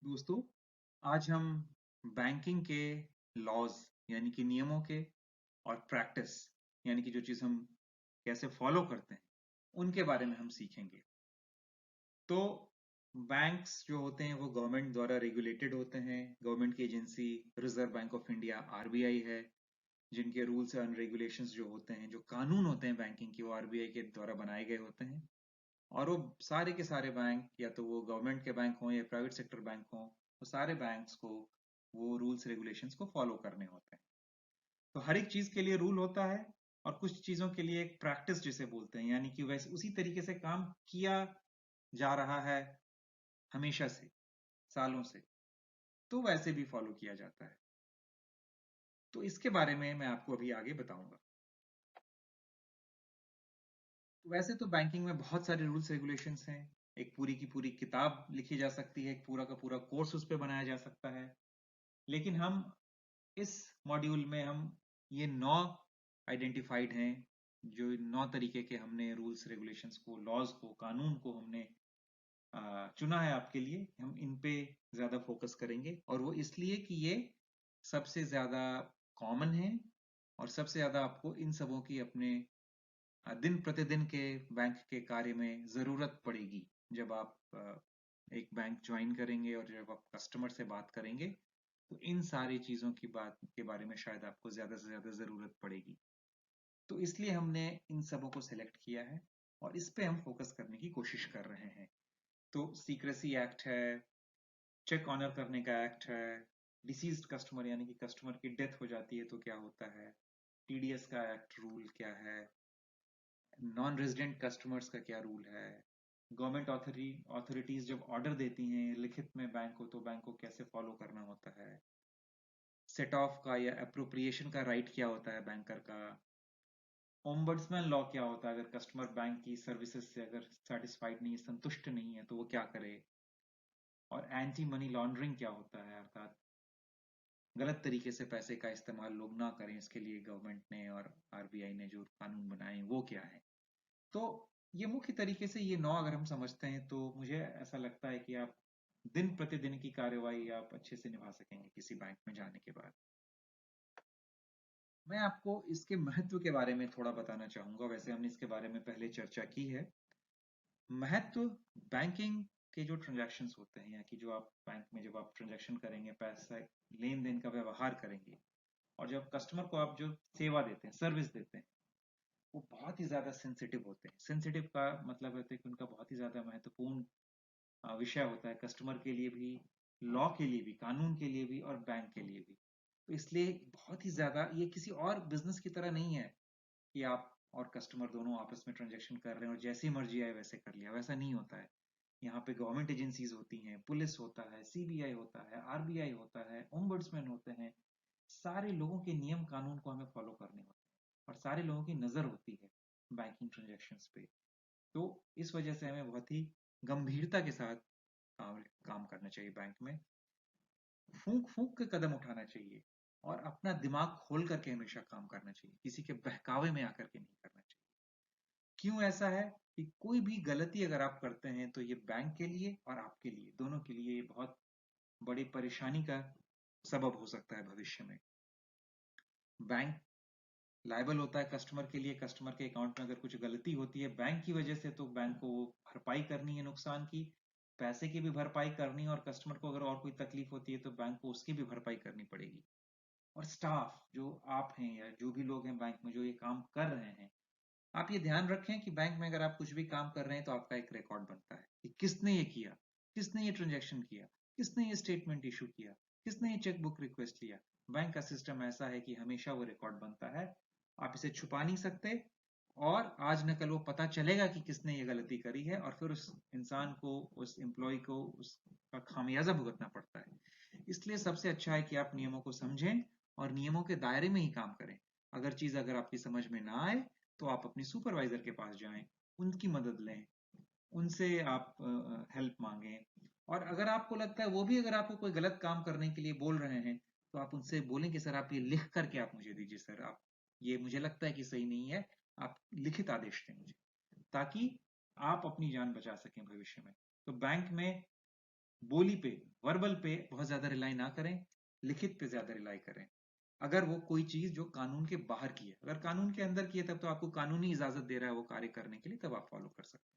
दोस्तों, आज हम बैंकिंग के लॉज यानी कि नियमों के और प्रैक्टिस यानी कि जो चीज़ हम कैसे फॉलो करते हैं उनके बारे में हम सीखेंगे। तो बैंक्स जो होते हैं वो गवर्नमेंट द्वारा रेगुलेटेड होते हैं। गवर्नमेंट की agency reserve bank of India RBI है, जिनके रूल्स एंड रेगुलेशंस जो होते हैं, जो कानून होते हैं बैंकिंग के, वो आरबीआई के द्वारा बनाए गए होते हैं। और वो सारे के सारे बैंक, या तो वो गवर्नमेंट के बैंक हों या प्राइवेट सेक्टर बैंक हों, वो सारे बैंक्स को वो रूल्स रेगुलेशंस को फॉलो करने होते हैं। तो हर एक चीज के लिए रूल होता है और कुछ चीजों के लिए एक प्रैक्टिस जिसे बोलते हैं, यानी कि वैसे उसी तरीके से काम किया जा रहा है हमेशा से, सालों से, तो वैसे भी फॉलो किया जाता है। तो इसके बारे में मैं आपको अभी आगे बताऊंगा। तो वैसे तो बैंकिंग में बहुत सारे रूल्स रेगुलेशंस हैं। एक पूरी की पूरी किताब लिखी जा सकती है, एक पूरा का पूरा कोर्स उस पर बनाया जा सकता है। लेकिन हम इस मॉड्यूल में हम ये 9 आइडेंटिफाइड हैं, जो 9 तरीके के हमने रूल्स रेगुलेशंस को, लॉज को, कानून को हमने चुना है आपके लिए। हम इन पे ज्यादा फोकस करेंगे, और वो इसलिए कि ये सबसे ज्यादा कॉमन है और सबसे ज्यादा आपको इन सबों की अपने दिन प्रतिदिन के बैंक के कार्य में जरूरत पड़ेगी। जब आप एक बैंक ज्वाइन करेंगे और जब आप कस्टमर से बात करेंगे, तो इन सारी चीजों की बात के बारे में शायद आपको ज्यादा से ज्यादा जरूरत पड़ेगी। तो इसलिए हमने इन सबों को सिलेक्ट किया है और इस पे हम फोकस करने की कोशिश कर रहे हैं। तो सीक्रेसी एक्ट है, चेक ऑनर करने का एक्ट है, डिसीज्ड कस्टमर यानी कि कस्टमर की डेथ हो जाती है तो क्या होता है, टीडीएस का एक्ट रूल क्या है, नॉन रेजिडेंट कस्टमर्स का क्या रूल है, गवर्नमेंट ऑथोरिटीज जब ऑर्डर देती हैं लिखित में बैंक को, तो बैंक को कैसे फॉलो करना होता है, सेट ऑफ का या अप्रोप्रिएशन का राइट क्या होता है बैंकर का, ओम्बड्समैन लॉ क्या होता है अगर कस्टमर बैंक की सर्विसेज से अगर सेटिस्फाइड नहीं है, संतुष्ट नहीं है, तो वो क्या करे, और एंटी मनी लॉन्ड्रिंग क्या होता है, अर्थात गलत तरीके से पैसे का इस्तेमाल लोग ना करें, इसके लिए गवर्नमेंट ने और आरबीआई ने जो कानून बनाए वो क्या है। तो ये मुख्य तरीके से ये 9 अगर हम समझते हैं, तो मुझे ऐसा लगता है कि आप दिन प्रतिदिन की कार्यवाही आप अच्छे से निभा सकेंगे किसी बैंक में जाने के बाद। मैं आपको इसके महत्व के बारे में थोड़ा बताना चाहूंगा। वैसे हमने इसके बारे में पहले चर्चा की है। महत्व, बैंकिंग के जो ट्रांजैक्शंस होते हैं, या कि जो आप बैंक में जब आप ट्रांजैक्शन करेंगे, पैसा लेन देन का व्यवहार करेंगे, और जब कस्टमर को आप जो सेवा देते हैं, सर्विस देते हैं, वो बहुत ही ज्यादा सेंसिटिव होते हैं। सेंसिटिव का मतलब होता है कि उनका बहुत ही ज्यादा महत्वपूर्ण विषय होता है, कस्टमर के लिए भी, लॉ के लिए भी, कानून के लिए भी, और बैंक के लिए भी। तो इसलिए बहुत ही ज्यादा, ये किसी और बिजनेस की तरह नहीं है कि आप और कस्टमर दोनों आपस में ट्रांजेक्शन कर रहे हैं और जैसी मर्जी आए वैसे कर लिया, वैसा नहीं होता है। यहाँ पे गवर्नमेंट एजेंसीज होती हैं, पुलिस होता है, सीबीआई होता है, आरबीआई होता है, ओम्बड्समैन होते हैं। सारे लोगों के नियम कानून को हमें फॉलो करने होते हैं और सारे लोगों की नजर होती है बैंकिंग ट्रांजेक्शन्स पे। तो इस वजह से हमें बहुत ही गंभीरता के साथ काम करना चाहिए बैंक में। फूंक फूंक के कदम उठाना चाहिए और अपना दिमाग खोल करके हमेशा काम करना चाहिए, किसी के बहकावे में आकर के नहीं करना चाहिए। क्यों ऐसा है कि कोई भी गलती अगर आप करते हैं, तो ये बैंक के लिए और आपके लिए, दोनों के लिए ये बहुत बड़ी परेशानी का सबब हो सकता है भविष्य में। बैंक लायबल होता है कस्टमर के लिए। कस्टमर के अकाउंट में अगर कुछ गलती होती है बैंक की वजह से, तो बैंक को वो भरपाई करनी है नुकसान की, पैसे की भी भरपाई करनी है, और कस्टमर को अगर और कोई तकलीफ होती है तो बैंक को उसकी भी भरपाई करनी पड़ेगी। और स्टाफ जो आप हैं या जो भी लोग हैं बैंक में जो ये काम कर रहे हैं, आप ये ध्यान रखें कि बैंक में अगर आप कुछ भी काम कर रहे हैं तो आपका एक रिकॉर्ड बनता है कि किसने ये किया, किसने ये ट्रांजेक्शन किया, किसने ये स्टेटमेंट इशू किया, किसने ये चेक बुक रिक्वेस्ट लिया। बैंक का सिस्टम ऐसा है कि हमेशा वो रिकॉर्ड बनता है, आप इसे छुपा नहीं सकते, और आज न कल वो पता चलेगा कि किसने ये गलती करी है, और फिर उस इंसान को, उस एम्प्लॉय को उसका खामियाजा भुगतना पड़ता है। इसलिए सबसे अच्छा है कि आप नियमों को समझें और नियमों के दायरे में ही काम करें। अगर आपकी समझ में ना आए, तो आप अपनी सुपरवाइजर के पास जाएं, उनकी मदद लें, उनसे आप हेल्प मांगें। और अगर आपको लगता है वो भी अगर आपको कोई गलत काम करने के लिए बोल रहे हैं, तो आप उनसे बोलें कि सर आप ये लिख करके आप मुझे दीजिए, सर आप, ये मुझे लगता है कि सही नहीं है, आप लिखित आदेश दें मुझे, ताकि आप अपनी जान बचा सकें भविष्य में। तो बैंक में बोली पे, वर्बल पे बहुत ज्यादा रिलाई ना करें, लिखित पे ज्यादा रिलाई करें। अगर वो कोई चीज जो कानून के बाहर की है, अगर कानून के अंदर की है तब तो आपको कानूनी इजाजत दे रहा है वो कार्य करने के लिए, तब आप फॉलो कर सकते हैं।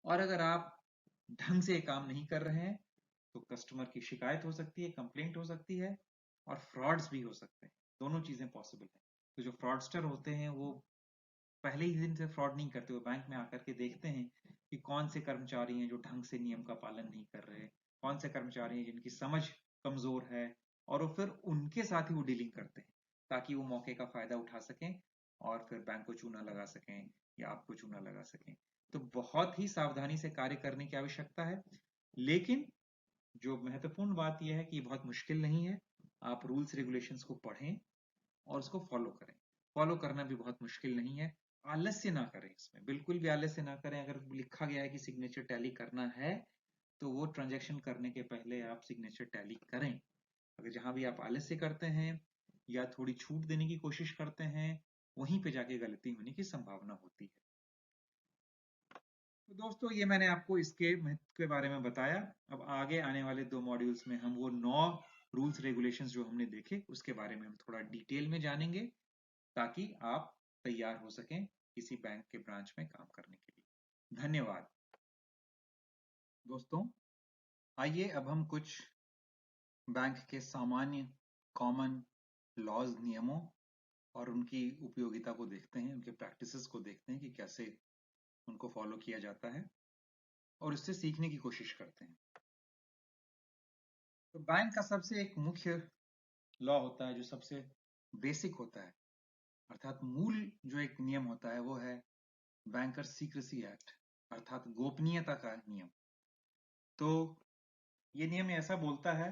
और अगर आप ढंग से काम नहीं कर रहे हैं तो कस्टमर की शिकायत हो सकती है, कंप्लेंट हो सकती है, और फ्रॉड्स भी हो सकते हैं। दोनों चीजें पॉसिबल है। तो जो फ्रॉडस्टर होते हैं वो पहले ही दिन से फ्रॉड नहीं करते, वो बैंक में आकर के देखते हैं कि कौन से कर्मचारी हैं जो ढंग से नियम का पालन नहीं कर रहे, कौन से कर्मचारी हैं जिनकी समझ कमजोर है, और वो फिर उनके साथ ही वो डीलिंग करते हैं ताकि वो मौके का फायदा उठा सकें और फिर बैंक को चूना लगा सकें या आपको चूना लगा सकें। तो बहुत ही सावधानी से कार्य करने की आवश्यकता है। लेकिन जो महत्वपूर्ण बात यह है कि बहुत मुश्किल नहीं है। आप रूल्स रेगुलेशंस को पढ़ें और उसको फॉलो करें। फॉलो करना भी बहुत मुश्किल नहीं है। आलस्य ना करें, इसमें बिल्कुल भी आलस्य ना करें। अगर लिखा गया है कि सिग्नेचर टैली करना है तो वो ट्रांजैक्शन करने के पहले आप सिग्नेचर टैली करें। अगर जहां भी आप आलस्य करते हैं या थोड़ी छूट देने की कोशिश करते हैं, वहीं पे जाके गलती होने की संभावना होती है। तो दोस्तों, ये मैंने आपको इसके महत्व के बारे में बताया। अब आगे आने वाले 2 मॉड्यूल्स में हम वो 9 रूल्स रेगुलेशंस जो हमने देखे उसके बारे में हम थोड़ा डिटेल में जानेंगे, ताकि आप तैयार हो सकें किसी बैंक के ब्रांच में काम करने के लिए। धन्यवाद। दोस्तों, आइए अब हम कुछ बैंक के सामान्य कॉमन लॉज, नियमों और उनकी उपयोगिता को देखते हैं, उनके प्रैक्टिसेस को देखते हैं कि कैसे उनको फॉलो किया जाता है, और इससे सीखने की कोशिश करते हैं। तो बैंक का सबसे एक मुख्य लॉ होता है जो सबसे बेसिक होता है, अर्थात मूल जो एक नियम होता है वो है बैंकर सीक्रेसी एक्ट, अर्थात गोपनीयता का नियम। तो ये नियम ऐसा बोलता है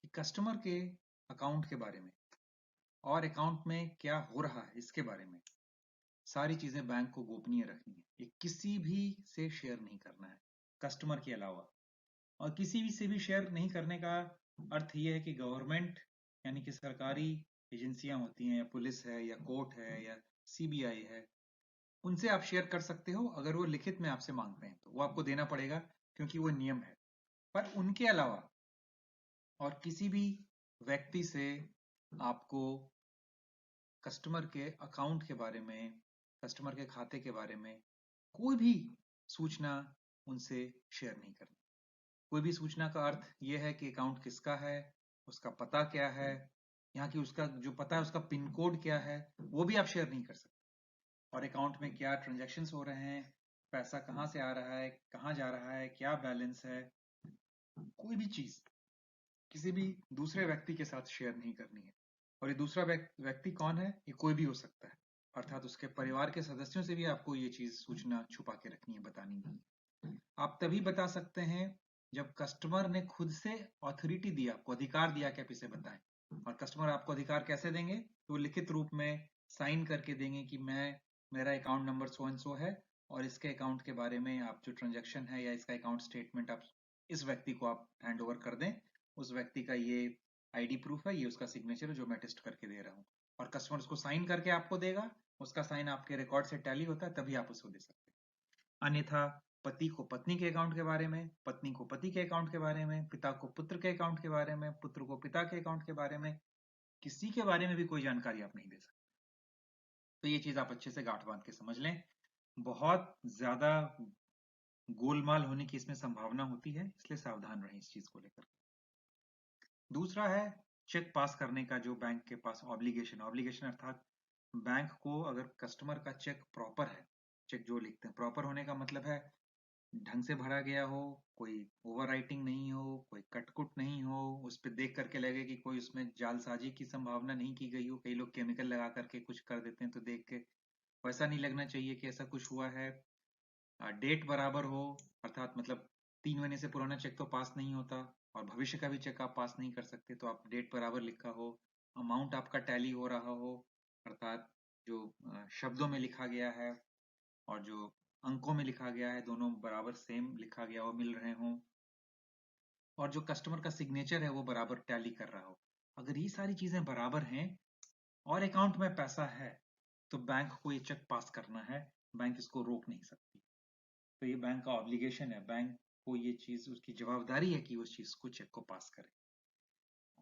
कि कस्टमर के अकाउंट के बारे में और अकाउंट में क्या हो रहा है इसके बारे में सारी चीजें बैंक को गोपनीय रखनी है। ये किसी भी से शेयर नहीं करना है कस्टमर के अलावा। और किसी भी से भी शेयर नहीं करने का अर्थ ये है कि गवर्नमेंट, यानी कि सरकारी एजेंसियां होती हैं, या पुलिस है, या कोर्ट है, या सीबीआई है, उनसे आप शेयर कर सकते हो। अगर वो लिखित में आपसे मांगते हैं तो वो आपको देना पड़ेगा, क्योंकि वो नियम है। पर उनके अलावा और किसी भी व्यक्ति से आपको कस्टमर के अकाउंट के बारे में, कस्टमर के खाते के बारे में कोई भी सूचना उनसे शेयर नहीं करनी। कोई भी सूचना का अर्थ यह है कि अकाउंट किसका है, उसका पता क्या है, यहाँ की उसका जो पता है उसका पिन कोड क्या है, वो भी आप शेयर नहीं कर सकते। और अकाउंट में क्या ट्रांजैक्शंस हो रहे हैं, पैसा कहाँ से आ रहा है, कहाँ जा रहा है, क्या बैलेंस है, कोई भी चीज किसी भी दूसरे व्यक्ति के साथ शेयर नहीं करनी है। और ये दूसरा व्यक्ति कौन है? ये कोई भी हो सकता है, अर्थात उसके परिवार के सदस्यों से भी आपको ये चीज सूचना छुपा के रखनी है, बतानी नहीं है। आप तभी बता सकते हैं जब कस्टमर ने खुद से ऑथोरिटी दिया, आपको अधिकार दिया कि आप इसे बताएं। और कस्टमर आपको अधिकार कैसे देंगे? तो लिखित रूप में साइन करके देंगे कि मेरा account number so and so है, और इसके अकाउंट के बारे में आप जो ट्रांजैक्शन है या इसका अकाउंट स्टेटमेंट आप इस व्यक्ति को आप हैंड ओवर कर दें। उस व्यक्ति का ये आईडी प्रूफ है, ये उसका सिग्नेचर है जो मैं टेस्ट करके दे रहा हूँ। और कस्टमर उसको साइन करके आपको देगा, उसका साइन आपके रिकॉर्ड से टैली होता है, तभी आप उसको दे सकते हैं। अन्यथा पति को पत्नी के अकाउंट के बारे में, पत्नी को पति के अकाउंट के बारे में, पिता को पुत्र के अकाउंट के बारे में, पुत्र को पिता के अकाउंट के बारे में, किसी के बारे में भी कोई जानकारी आप नहीं दे सकते। तो ये चीज आप अच्छे से गांठ बांध के समझ लें। बहुत ज्यादा गोलमाल होने की इसमें संभावना होती है, इसलिए सावधान रहें इस चीज को लेकर। दूसरा है चेक पास करने का जो बैंक के पास ऑब्लिगेशन। ऑब्लिगेशन अर्थात बैंक को अगर कस्टमर का चेक प्रॉपर है, चेक जो लिखते हैं प्रॉपर होने का मतलब है ढंग से भरा गया हो, कोई ओवर राइटिंग नहीं हो, कोई कटकुट नहीं हो, उस पर देख करके लगे कि कोई उसमें जालसाजी की संभावना नहीं की गई हो। कई लोग केमिकल लगा करके कुछ कर देते हैं, तो देख के वैसा नहीं लगना चाहिए कि ऐसा कुछ हुआ है। डेट बराबर हो, अर्थात मतलब 3 महीने से पुराना चेक तो पास नहीं होता, और भविष्य का भी चेक आप पास नहीं कर सकते, तो आप डेट बराबर लिखा हो। अमाउंट आपका टैली हो रहा हो, अर्थात जो शब्दों में लिखा गया है और जो अंकों में लिखा गया है दोनों बराबर सेम लिखा गया हो, मिल रहे हों। और जो कस्टमर का सिग्नेचर है वो बराबर टैली कर रहा हो। अगर ये सारी चीजें बराबर हैं और अकाउंट में पैसा है, तो बैंक को ये चेक पास करना है, बैंक इसको रोक नहीं सकती। तो ये बैंक का ऑब्लिगेशन है। बैंक को ये चीज, उसकी जवाबदारी है कि उस चीज को, चेक को पास करे।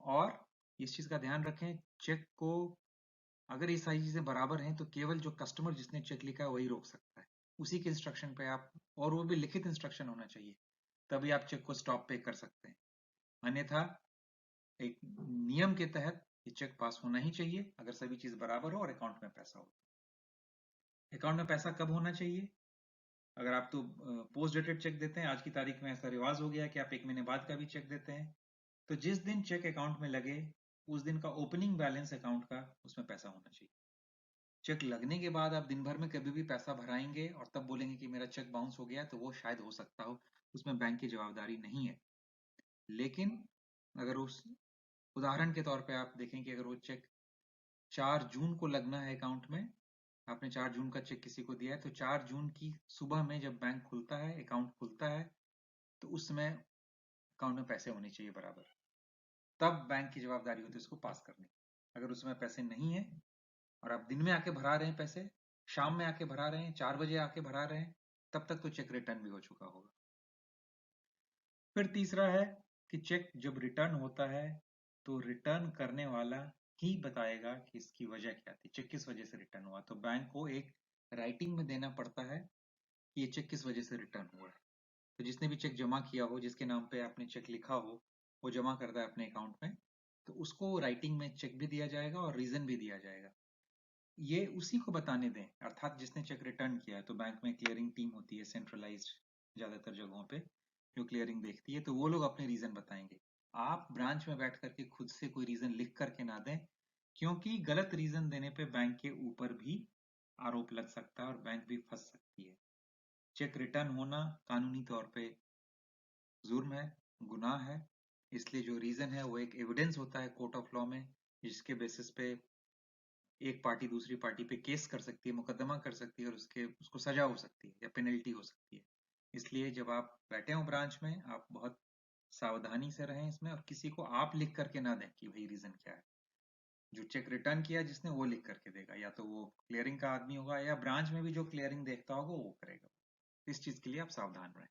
और इस चीज का ध्यान रखें, चेक को अगर ये सारी चीजें बराबर हैं तो केवल जो कस्टमर जिसने चेक लिखा है वही रोक सकता है, उसी के इंस्ट्रक्शन पे आप, और वो भी लिखित इंस्ट्रक्शन होना चाहिए, तभी आप चेक को स्टॉप पे कर सकते हैं। अन्यथा एक नियम के तहत ये चेक पास होना ही चाहिए अगर सभी चीज बराबर हो और अकाउंट में पैसा हो। अकाउंट में पैसा कब होना चाहिए? अगर आप तो पोस्ट डेटेड चेक देते हैं, आज की तारीख में ऐसा रिवाज हो गया है कि आप 1 महीने बाद का भी चेक देते हैं, तो जिस दिन चेक अकाउंट में लगे उस दिन का ओपनिंग बैलेंस अकाउंट का, उसमें पैसा होना चाहिए। चेक लगने के बाद आप दिन भर में कभी भी पैसा भराएंगे और तब बोलेंगे कि मेरा चेक बाउंस हो गया, तो वो शायद हो सकता हो, उसमें बैंक की जवाबदारी नहीं है। लेकिन अगर उस उदाहरण के तौर पे आप देखें कि अगर वो चेक 4 जून को लगना है अकाउंट में, आपने 4 जून का चेक किसी को दिया है, तो 4 जून की सुबह में जब बैंक खुलता है, अकाउंट खुलता है, तो उस समय अकाउंट में पैसे होने चाहिए बराबर, तब बैंक की जवाबदारी होती है उसको पास करने की। अगर उस समय पैसे नहीं है और आप दिन में आके भरा रहे हैं पैसे, शाम में आके भरा रहे हैं, 4 बजे आके भरा रहे हैं, तब तक तो चेक रिटर्न भी हो चुका होगा। फिर तीसरा है कि चेक जब रिटर्न होता है तो रिटर्न करने वाला ही बताएगा कि इसकी वजह क्या थी, चेक किस वजह से रिटर्न हुआ। तो बैंक को एक राइटिंग में देना पड़ता है कि ये चेक किस वजह से रिटर्न हुआ है। तो जिसने भी चेक जमा किया हो, जिसके नाम पे आपने चेक लिखा हो, वो जमा करता है अपने अकाउंट में, तो उसको राइटिंग में चेक भी दिया जाएगा और रीजन भी दिया जाएगा। ये उसी को बताने दें, अर्थात जिसने चेक रिटर्न किया है। तो बैंक में क्लियरिंग टीम होती है सेंट्रलाइज्ड, ज्यादातर जगहों पे जो क्लियरिंग देखती है, तो वो लोग अपने रीजन बताएंगे। आप ब्रांच में बैठ करके खुद से कोई रीजन लिख करके ना दें, क्योंकि गलत रीजन देने पे बैंक के ऊपर भी आरोप लग सकता है और बैंक भी फंस सकती है। चेक रिटर्न होना कानूनी तौर पे जुर्म है, गुनाह है, इसलिए जो रीजन है वो एक एविडेंस होता है कोर्ट ऑफ लॉ में, जिसके बेसिस पे एक पार्टी दूसरी पार्टी पे केस कर सकती है, मुकदमा कर सकती है और उसको सजा हो सकती है या पेनल्टी हो सकती है। इसलिए जब आप बैठे हो ब्रांच में, आप बहुत सावधानी से रहें इसमें, और किसी को आप लिख करके ना दें कि भाई रीजन क्या है। जो चेक रिटर्न किया जिसने, वो लिख करके देगा, या तो वो क्लियरिंग का आदमी होगा या ब्रांच में भी जो क्लियरिंग देखता होगा वो करेगा। इस चीज के लिए आप सावधान रहें।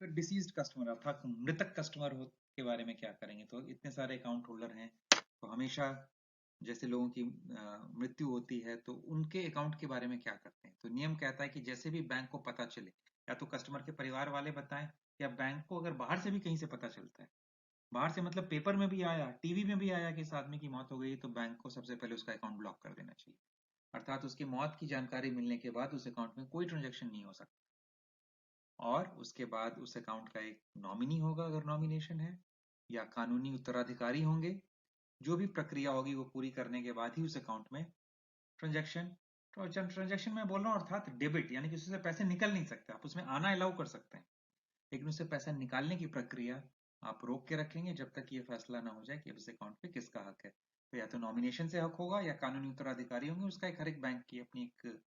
फिर डिसीज्ड कस्टमर अर्थात मृतक कस्टमर के बारे में क्या करेंगे? तो इतने सारे अकाउंट होल्डर हैं, तो हमेशा जैसे लोगों की मृत्यु होती है तो उनके अकाउंट के बारे में क्या करते हैं? तो नियम कहता है कि जैसे भी बैंक को पता चले, या तो कस्टमर के परिवार वाले बताएं, या बैंक को अगर बाहर से भी कहीं से पता चलता है, बाहर से मतलब पेपर में भी आया, टीवी में भी आया कि इस आदमी की मौत हो गई, तो बैंक को सबसे पहले उसका अकाउंट ब्लॉक कर देना चाहिए। अर्थात उसकी मौत की जानकारी मिलने के बाद उस अकाउंट में कोई ट्रांजेक्शन नहीं हो सकता, और उसके बाद उस अकाउंट का एक नॉमिनी होगा अगर नॉमिनेशन है, या कानूनी उत्तराधिकारी होंगे। जो भी प्रक्रिया होगी वो पूरी करने के बाद ही उस अकाउंट में ट्रांजैक्शन ट्रांजैक्शन में बोल रहा हूँ, अर्थात डेबिट, यानी कि उससे पैसे निकल नहीं सकते, आप उसमें आना अलाउ कर सकते हैं, लेकिन उससे पैसा निकालने की प्रक्रिया आप रोक के रखेंगे जब तक ये फैसला ना हो जाए कि अब इस अकाउंट पे किसका हक है। तो या तो नॉमिनेशन से हक होगा या कानूनी उत्तराधिकारी होंगे, उसका एक हर एक बैंक की अपनी एक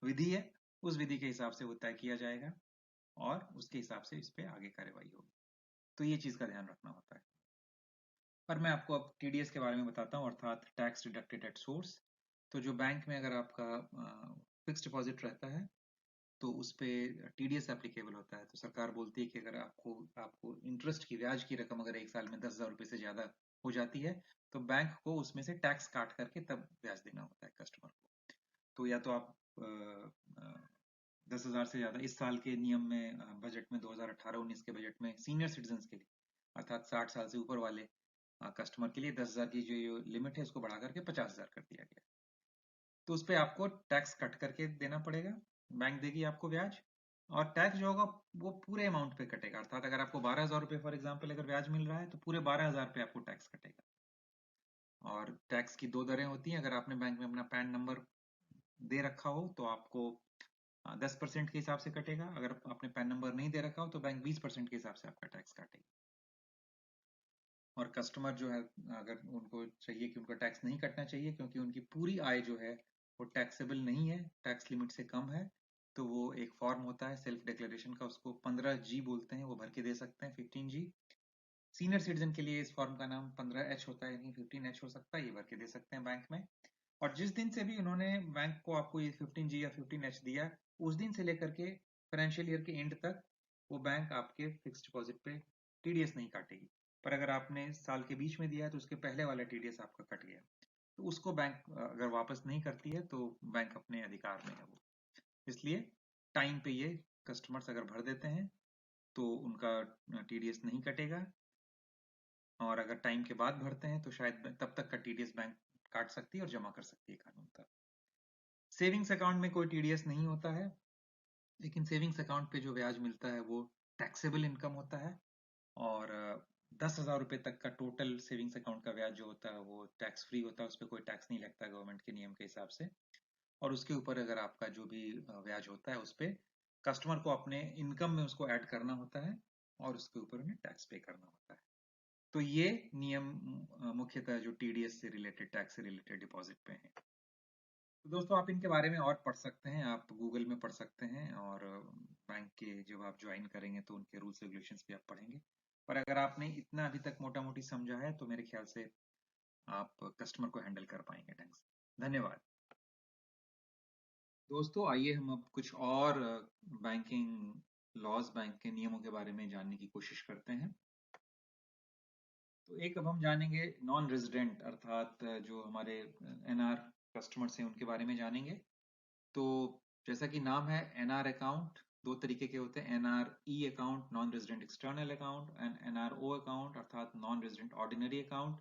विधि है, उस विधि के हिसाब से वो तय किया जाएगा और उसके हिसाब से इस पे आगे कार्यवाही होगी। तो ये चीज का ध्यान रखना होता है। पर मैं आपको अब टीडीएस के बारे में बताता हूँ, अर्थात टैक्स डिडक्टेड एट सोर्स। तो जो बैंक में अगर आपका फिक्स डिपॉजिट रहता है तो उस पे टीडीएस एप्लीकेबल होता है। तो सरकार बोलती है कि अगर आपको आपको इंटरेस्ट की, ब्याज की रकम अगर एक साल में 10,000 रुपये से ज्यादा हो जाती है, तो बैंक को उसमें से टैक्स काट करके तब ब्याज देना होता है कस्टमर को। तो या तो आप 10,000 से ज्यादा इस साल के नियम में, बजट में 2018-19 के बजट में सीनियर सिटीजन के लिए, अर्थात 60 साल से ऊपर वाले कस्टमर के लिए 10,000 की जो लिमिट है उसको बढ़ा करके 50,000 कर दिया गया। तो उस पर आपको टैक्स कट करके देना पड़ेगा, बैंक देगी आपको ब्याज, और टैक्स जो होगा वो पूरे अमाउंट पे कटेगा। अर्थात अगर आपको 12,000 रुपये फॉर एग्जाम्पल अगर ब्याज मिल रहा है तो पूरे 12,000 पे आपको टैक्स कटेगा। और टैक्स की दो दरें होती हैं, अगर आपने बैंक में अपना पैन नंबर दे रखा हो तो आपको 10% के हिसाब से कटेगा, अगर आपने पैन नंबर नहीं दे रखा हो तो बैंक 20% के हिसाब से आपका टैक्स काटेगा। और कस्टमर जो है, अगर उनको चाहिए कि उनका टैक्स नहीं कटना चाहिए क्योंकि उनकी पूरी आय जो है वो टैक्सेबल नहीं है, टैक्स लिमिट से कम है, तो वो एक फॉर्म होता है सेल्फ डिक्लेरेशन का, उसको 15G बोलते हैं, वो भर के दे सकते हैं, 15G। सीनियर सिटीजन के लिए इस फॉर्म का नाम 15H होता है, यानी 15H हो सकता है, ये भर के दे सकते हैं बैंक में। और जिस दिन से भी उन्होंने बैंक को आपको ये 15G या 15H दिया, उस दिन से लेकर के फाइनेंशियल ईयर के एंड तक वो बैंक आपके फिक्स डिपॉजिट पे टीडीएस नहीं काटेगी। पर अगर आपने साल के बीच में दिया है तो उसके पहले वाला टीडीएस आपका कट गया, तो उसको बैंक अगर वापस नहीं करती है तो बैंक अपने अधिकार में है वो। इसलिए टाइम पे ये कस्टमर्स अगर भर देते हैं तो उनका टीडीएस नहीं कटेगा, और अगर टाइम के बाद भरते हैं तो शायद तब तक का टीडीएस बैंक काट सकती है और जमा कर सकती है कानूनतः। सेविंग्स अकाउंट में कोई टीडीएस नहीं होता है, लेकिन सेविंग्स अकाउंट पे जो ब्याज मिलता है वो टैक्सेबल इनकम होता है, और 10,000 रुपए तक का टोटल सेविंग्स अकाउंट का ब्याज जो होता है वो टैक्स फ्री होता है, उस पर कोई टैक्स नहीं लगता गवर्नमेंट के नियम के हिसाब से। और उसके ऊपर अगर आपका जो भी ब्याज होता है उस पर कस्टमर को अपने इनकम में उसको ऐड करना होता है और उसके ऊपर उन्हें टैक्स पे करना होता है। तो ये नियम मुख्यतः जो टीडीएस से रिलेटेड, टैक्स से रिलेटेड डिपॉजिट पे हैं। तो दोस्तों आप इनके बारे में और पढ़ सकते हैं, आप गूगल में पढ़ सकते हैं, और बैंक के जब आप ज्वाइन करेंगे तो उनके रूल्स रेगुलेशंस भी आप पढ़ेंगे। पर अगर आपने इतना अभी तक मोटा मोटी समझा है तो मेरे ख्याल से आप कस्टमर को हैंडल कर पाएंगे ढंग से। धन्यवाद दोस्तों। आइए हम अब कुछ और बैंकिंग लॉज, बैंक के नियमों के बारे में जानने की कोशिश करते हैं। तो एक अब हम जानेंगे नॉन रेजिडेंट, अर्थात जो हमारे एनआर कस्टमर्स हैं उनके बारे में जानेंगे। तो जैसा कि नाम है, एनआर अकाउंट दो तरीके के होते हैं, NR E account non resident external account, and NRO account अर्थात नॉन रेजिडेंट ऑर्डिनरी अकाउंट।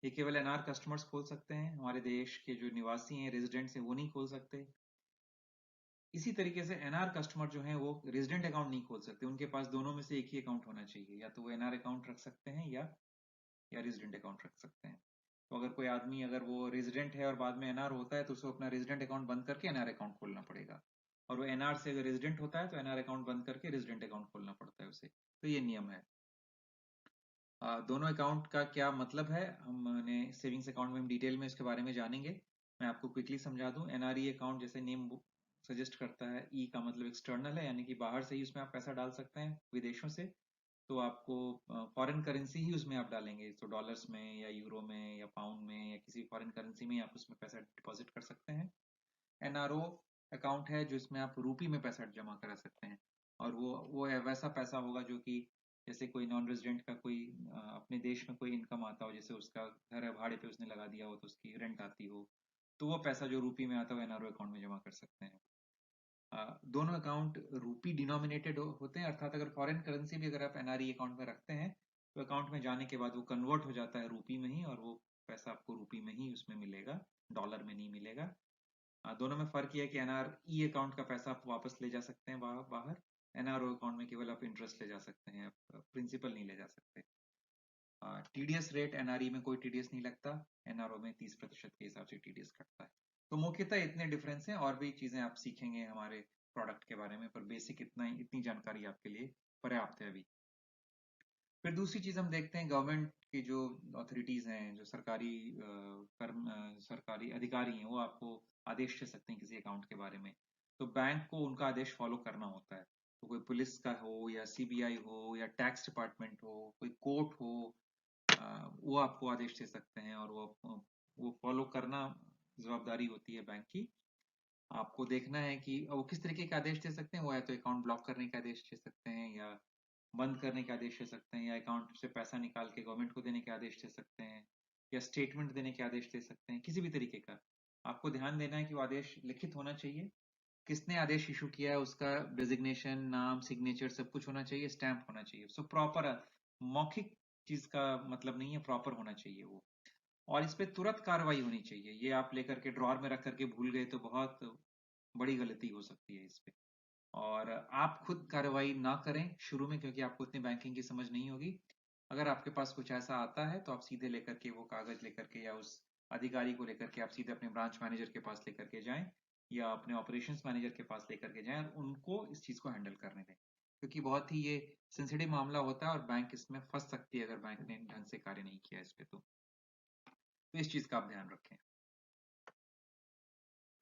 ये केवल एनआर कस्टमर्स खोल सकते हैं, हमारे देश के जो निवासी हैं, रेजिडेंट्स हैं, वो नहीं खोल सकते। इसी तरीके से एनआर कस्टमर जो हैं वो रेजिडेंट अकाउंट नहीं खोल सकते, उनके पास दोनों में से एक ही अकाउंट होना चाहिए, या तो वो एनआर अकाउंट रख सकते हैं या रेजिडेंट अकाउंट रख सकते हैं। तो अगर कोई आदमी, अगर वो रेजिडेंट है और बाद में एनआर होता है तो उसको अपना रेजिडेंट अकाउंट बंद करके एनआर अकाउंट खोलना पड़ेगा, और वो एनआर से अगर रेजिडेंट होता है तो एनआर अकाउंट बंद करके रेजिडेंट अकाउंट खोलना पड़ता है उसे। तो ये नियम है। दोनों अकाउंट का क्या मतलब है, हमने सेविंग्स अकाउंट में हम डिटेल में इसके बारे में जानेंगे। मैं आपको क्विकली समझा दूं। एनआरई अकाउंट जैसे नेम सजेस्ट करता है, ई का मतलब एक्सटर्नल है, यानी कि बाहर से ही उसमें आप पैसा डाल सकते हैं, विदेशों से। तो आपको फॉरेन करेंसी ही उसमें आप डालेंगे, तो डॉलर्स में या यूरो में या पाउंड में या किसी फॉरेन करेंसी में आप उसमें पैसा डिपॉजिट कर सकते हैं। एनआरओ अकाउंट है जो इसमें आप रूपी में पैसा जमा करा सकते हैं, और वो वैसा पैसा होगा जो कि जैसे कोई नॉन रेजिडेंट का कोई अपने देश में कोई इनकम आता हो, जैसे उसका घर है भाड़े पे उसने लगा दिया हो तो उसकी रेंट आती हो, तो वो पैसा जो रूपी में आता हो एनआरओ अकाउंट में जमा कर सकते हैं। दोनों अकाउंट रूपी डिनोमिनेटेड होते हैं, अर्थात अगर फॉरेन करेंसी भी अगर आप एनआरई अकाउंट में रखते हैं तो अकाउंट में जाने के बाद वो कन्वर्ट हो जाता है रूपी में ही, और वो पैसा आपको रूपी में ही उसमें मिलेगा, डॉलर में नहीं मिलेगा। दोनों में फर्क ये है कि एनआर ई अकाउंट का पैसा आप वापस ले जा सकते हैं बाहर। एनआरओ अकाउंट में केवल आप इंटरेस्ट ले जा सकते हैं, आप प्रिंसिपल नहीं ले जा सकते। टीडीएस रेट एनआरई में कोई टीडीएस नहीं लगता, एनआरओ में 30% के हिसाब से टीडीएस कटता है। तो मुख्यतः इतने डिफरेंस हैं, और भी चीजें आप सीखेंगे हमारे प्रोडक्ट के बारे में, पर बेसिक इतनी जानकारी आपके लिए पर्याप्त है अभी। फिर दूसरी चीज हम देखते हैं, गवर्नमेंट की जो अथॉरिटीज हैं, जो सरकारी सरकारी अधिकारी हैं, वो आपको आदेश दे सकते हैं किसी अकाउंट के बारे में, तो बैंक को उनका आदेश फॉलो करना होता है। तो कोई पुलिस का हो या सीबीआई हो या टैक्स डिपार्टमेंट हो, कोई कोर्ट हो, वो आपको आदेश दे सकते हैं, और वो फॉलो करना जवाबदारी होती है बैंक की। आपको देखना है कि वो किस तरीके के आदेश दे सकते हैं, वो या तो अकाउंट ब्लॉक करने के आदेश दे सकते हैं, या बंद करने के आदेश दे सकते हैं, या अकाउंट से पैसा निकाल के गवर्नमेंट को देने के आदेश दे सकते हैं, या स्टेटमेंट देने के आदेश दे सकते हैं, किसी भी तरीके का। आपको ध्यान देना है कि वो आदेश लिखित होना चाहिए, किसने आदेश इशू किया है उसका डेजिग्नेशन, नाम, सिग्नेचर सब कुछ होना चाहिए, स्टैंप होना चाहिए। सो प्रॉपर मौखिक चीज का मतलब नहीं है, प्रॉपर होना चाहिए वो, और इस पे तुरंत कार्रवाई होनी चाहिए। ये आप लेकर के ड्रॉर में रख करके भूल गए तो बहुत बड़ी गलती हो सकती है इस पे। और आप खुद कार्रवाई ना करें शुरू में, क्योंकि आपको इतनी बैंकिंग की समझ नहीं होगी। अगर आपके पास कुछ ऐसा आता है तो आप सीधे लेकर के वो कागज लेकर के या उस अधिकारी को लेकर के आप सीधे अपने ब्रांच मैनेजर के पास लेकर के जाएं, या अपने ऑपरेशंस मैनेजर के पास लेकर के जाएं, और उनको इस चीज को हैंडल करने दें, क्योंकि बहुत ही ये सेंसिटिव मामला होता है और बैंक इसमें फंस सकती है अगर बैंक ने ढंग से कार्य नहीं किया इस पे। तो इस चीज का आप ध्यान रखें।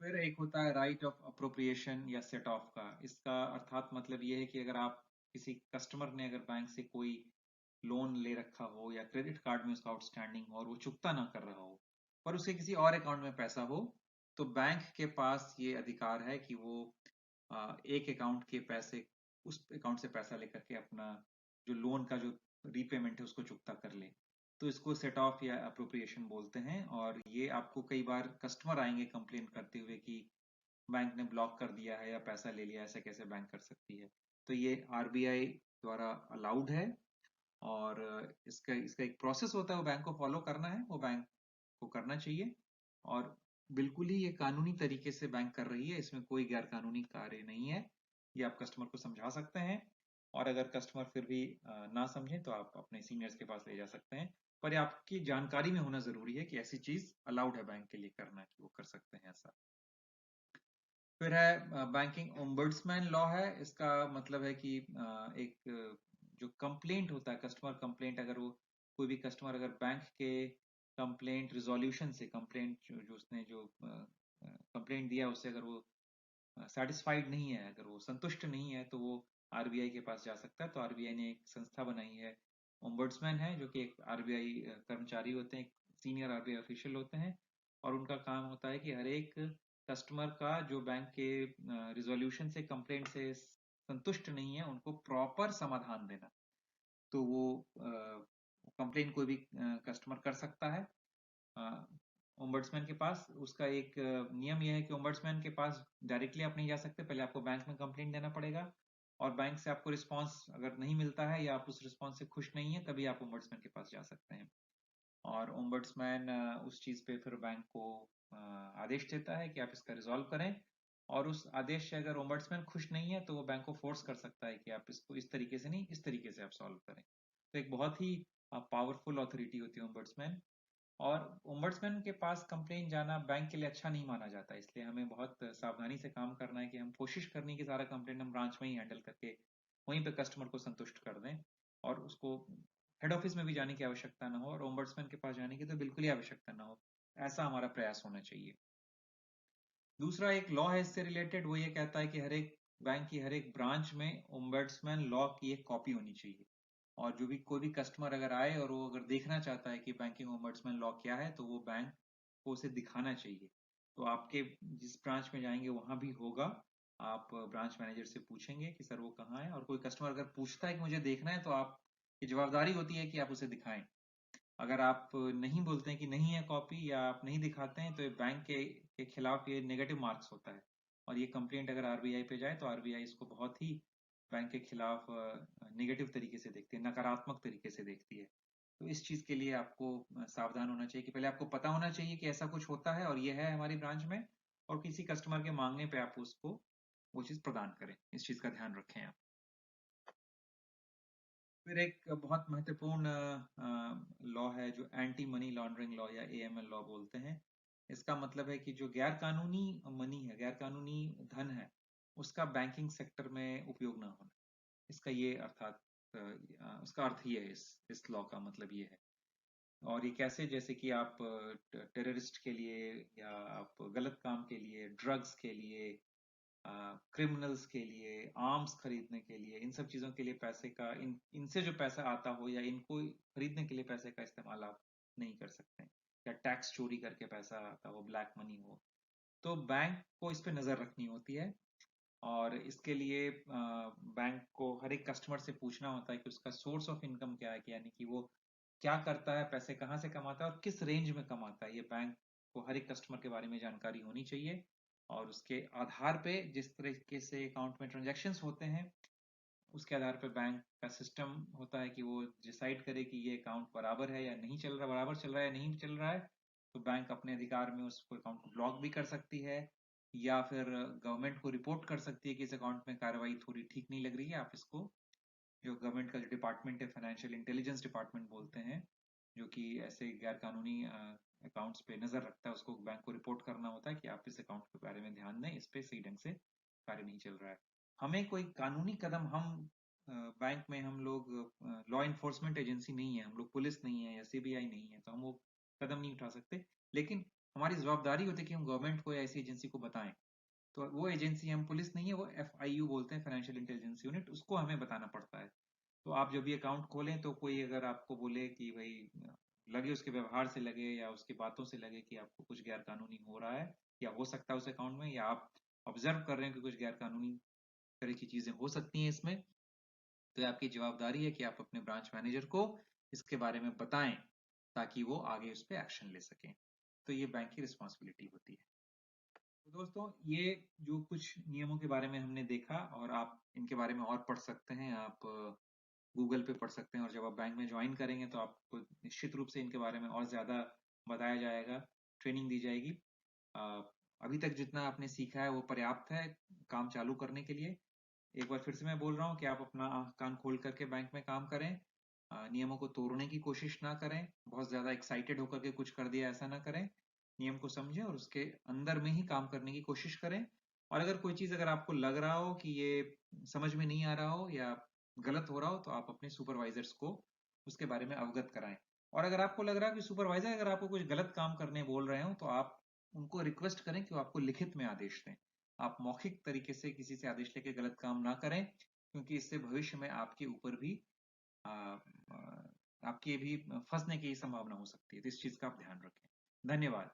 फिर एक होता है राइट ऑफ अप्रोप्रिएशन या सेट ऑफ का। इसका अर्थात मतलब ये है कि अगर आप किसी कस्टमर ने अगर बैंक से कोई लोन ले रखा हो या क्रेडिट कार्ड में उसका आउटस्टैंडिंग हो और वो चुकता ना कर रहा हो, पर उसके किसी और अकाउंट में पैसा हो, तो बैंक के पास ये अधिकार है कि वो एक अकाउंट के पैसे उस अकाउंट से पैसा लेकर के अपना जो लोन का जो रीपेमेंट है उसको चुकता कर ले। तो इसको सेट ऑफ या अप्रोप्रिएशन बोलते हैं। और ये आपको कई बार कस्टमर आएंगे कंप्लेन करते हुए कि बैंक ने ब्लॉक कर दिया है या पैसा ले लिया, ऐसे कैसे बैंक कर सकती है। तो ये आरबीआई द्वारा अलाउड है। और इसका इसका एक प्रोसेस होता है, वो बैंक को फॉलो करना है, वो बैंक को करना चाहिए। और बिल्कुल ही ये कानूनी तरीके से बैंक कर रही है, इसमें कोई गैर कानूनी कार्य नहीं है। ये आप कस्टमर को समझा सकते हैं। और अगर कस्टमर फिर भी ना समझे तो आप अपने सीनियर्स के पास ले जा सकते हैं। पर ये आपकी जानकारी में होना जरूरी है कि ऐसी चीज अलाउड है बैंक के लिए करना, कि वो कर सकते हैं ऐसा। फिर है बैंकिंग ओम्बड्समैन लॉ है। इसका मतलब है कि एक जो कंप्लेंट होता है, कस्टमर कंप्लेंट, अगर वो कोई भी कस्टमर अगर बैंक के कंप्लेंट रिजोल्यूशन से, कंप्लेंट जो उसने जो कंप्लेंट दिया उससे अगर वो सेटिस्फाइड नहीं है, अगर वो संतुष्ट नहीं है, तो वो आरबीआई के पास जा सकता है। तो आरबीआई ने एक संस्था बनाई है, ओम्बड्समैन है, जो कि एक आरबीआई कर्मचारी होते हैं, सीनियर आरबीआई ऑफिशियल होते हैं। और उनका काम होता है कि हर एक कस्टमर का जो बैंक के रिजोल्यूशन से, कंप्लेंट से संतुष्ट नहीं है, उनको प्रॉपर समाधान देना। तो वो कंप्लेंट कोई भी कस्टमर कर सकता है ओम्बड्समैन के पास। उसका एक नियम यह है कि ओम्बड्समैन के पास डायरेक्टली आप नहीं जा सकते, पहले आपको बैंक में कंप्लेंट देना पड़ेगा। और बैंक से आपको रिस्पांस अगर नहीं मिलता है या आप उस रिस्पांस से खुश नहीं है, तभी आप ओम्बड्समैन के पास जा सकते हैं। और ओम्बड्समैन उस चीज पे फिर बैंक को आदेश देता है कि आप इसका रिजॉल्व करें। और उस आदेश से अगर ओम्बड्समैन खुश नहीं है, तो वो बैंक को फोर्स कर सकता है कि आप इसको इस तरीके से नहीं, इस तरीके से आप सॉल्व करें। तो एक बहुत ही पावरफुल अथॉरिटी होती है ओम्बड्समैन। और ओम्बड्समैन के पास कंप्लेन जाना बैंक के लिए अच्छा नहीं माना जाता, इसलिए हमें बहुत सावधानी से काम करना है कि हम कोशिश करनी है कि सारा कंप्लेंट हम ब्रांच में ही हैंडल करके वहीं पे कस्टमर को संतुष्ट कर दें। और उसको हेड ऑफिस में भी जाने की आवश्यकता ना हो और ओम्बड्समैन के पास जाने की तो बिल्कुल ही आवश्यकता ना हो। ऐसा हमारा प्रयास होना चाहिए। दूसरा एक लॉ है इससे रिलेटेड, वो ये कहता है कि हर एक बैंक की हर एक ब्रांच में ओम्बड्समैन लॉ की एक कॉपी होनी चाहिए। और जो भी कोई भी कस्टमर अगर आए और वो अगर देखना चाहता है कि बैंकिंग ओम्बड्समैन लॉ क्या है, तो वो बैंक को उसे दिखाना चाहिए। तो आपके जिस ब्रांच में जाएंगे वहां भी होगा। आप ब्रांच मैनेजर से पूछेंगे कि सर वो कहाँ है, और कोई कस्टमर अगर पूछता है कि मुझे देखना है, तो आपकी जवाबदारी होती है कि आप उसे दिखाएं। अगर आप नहीं बोलते हैं कि नहीं है कॉपी, या आप नहीं दिखाते हैं, तो ये बैंक के खिलाफ ये नेगेटिव मार्क्स होता है। और ये कंप्लेंट अगर आरबीआई पे जाए, तो आरबीआई इसको बहुत ही बैंक के खिलाफ नेगेटिव तरीके से देखती है, नकारात्मक तरीके से देखती है। तो इस चीज के लिए आपको सावधान होना चाहिए कि पहले आपको पता होना चाहिए कि ऐसा कुछ होता है और ये है हमारी ब्रांच में। और किसी कस्टमर के मांगने पे आप उसको वो चीज प्रदान करें, इस चीज का ध्यान रखें आप। फिर एक बहुत महत्वपूर्ण लॉ है जो एंटी मनी लॉन्ड्रिंग लॉ या एएमएल लॉ बोलते हैं। इसका मतलब है कि जो गैर कानूनी मनी है, गैर कानूनी धन है, उसका बैंकिंग सेक्टर में उपयोग ना होना। इसका ये अर्थात उसका अर्थ ये है, इस लॉ का मतलब ये है। और ये कैसे, जैसे कि आप टेररिस्ट के लिए, या आप गलत काम के लिए, ड्रग्स के लिए, क्रिमिनल्स के लिए, आर्म्स खरीदने के लिए, इन सब चीजों के लिए पैसे का, इनसे जो पैसा आता हो या इनको खरीदने के लिए पैसे का इस्तेमाल आप नहीं कर सकते। या टैक्स चोरी करके पैसा आता हो, ब्लैक मनी हो, तो बैंक को इस पे नजर रखनी होती है। और इसके लिए बैंक को हर एक कस्टमर से पूछना होता है कि उसका सोर्स ऑफ इनकम क्या है, कि यानी कि वो क्या करता है, पैसे कहाँ से कमाता है और किस रेंज में कमाता है। ये बैंक को हर एक कस्टमर के बारे में जानकारी होनी चाहिए। और उसके आधार पे जिस तरीके से अकाउंट में ट्रांजैक्शंस होते हैं, उसके आधार पे बैंक का सिस्टम होता है कि वो डिसाइड करे कि ये अकाउंट बराबर है या नहीं चल रहा, बराबर चल रहा है या नहीं चल रहा है। तो बैंक अपने अधिकार में उस अकाउंट को ब्लॉक भी कर सकती है, या फिर गवर्नमेंट को रिपोर्ट कर सकती है कि इस अकाउंट में कार्रवाई थोड़ी ठीक नहीं लग रही है, आप इसको, जो गवर्नमेंट का जो डिपार्टमेंट है, फाइनेंशियल इंटेलिजेंस डिपार्टमेंट बोलते हैं, जो कि ऐसे गैर कानूनी अकाउंट्स पे नजर रखता है, उसको बैंक को रिपोर्ट करना होता है कि आप इस अकाउंट के बारे में ध्यान दें, इस पे सही ढंग से कार्य नहीं चल रहा है। हमें कोई कानूनी कदम, हम बैंक में हम लोग लॉ इन्फोर्समेंट एजेंसी नहीं है, हम लोग पुलिस नहीं है या सीबीआई नहीं है, तो हम वो कदम नहीं उठा सकते। लेकिन हमारी जवाबदारी होती है कि हम गवर्नमेंट को या ऐसी एजेंसी को बताएं। तो वो एजेंसी, हम पुलिस नहीं है, वो एफआईयू बोलते हैं, फाइनेंशियल इंटेलिजेंस यूनिट, उसको हमें बताना पड़ता है। तो आप जब भी अकाउंट खोलें, तो कोई अगर आपको बोले कि भाई, लगे उसके व्यवहार से लगे या उसकी बातों से लगे कि आपको कुछ गैर कानूनी हो रहा है या हो सकता है उस अकाउंट में, या आप ऑब्जर्व कर रहे हैं कि कुछ गैर कानूनी तरह की चीजें हो सकती हैं इसमें, तो ये आपकी जवाबदारी है कि आप अपने ब्रांच मैनेजर को इसके बारे में बताएं ताकि वो आगे उस पर एक्शन ले सकें। तो ये बैंक की रिस्पॉन्सिबिलिटी होती है। तो दोस्तों, ये जो कुछ नियमों के बारे में हमने देखा, और आप इनके बारे में और पढ़ सकते हैं, आप गूगल पे पढ़ सकते हैं, और जब आप बैंक में ज्वाइन करेंगे तो आपको निश्चित रूप से इनके बारे में और ज्यादा बताया जाएगा, ट्रेनिंग दी जाएगी। अ, अभी तक जितना आपने सीखा है वो पर्याप्त है काम चालू करने के लिए। एक बार फिर से मैं बोल रहा हूँ कि आप अपना आंख कान खोल करके बैंक में काम करें, नियमों को तोड़ने की कोशिश ना करें, बहुत ज्यादा एक्साइटेड होकर के कुछ कर दिया ऐसा ना करें। नियम को समझें और उसके अंदर में ही काम करने की कोशिश करें। और अगर कोई चीज अगर आपको लग रहा हो कि ये समझ में नहीं आ रहा हो या गलत हो रहा हो, तो आप अपने सुपरवाइजर्स को उसके बारे में अवगत कराएं। और अगर आपको लग रहा है कि सुपरवाइजर अगर आपको कुछ गलत काम करने बोल रहे हो, तो आप उनको रिक्वेस्ट करें कि वो आपको लिखित में आदेश दें। आप मौखिक तरीके से किसी से आदेश लेके गलत काम ना करें, क्योंकि इससे भविष्य में आपके ऊपर भी आ, आ, आपके भी फंसने की संभावना हो सकती है। तो इस चीज का आप ध्यान रखें। धन्यवाद।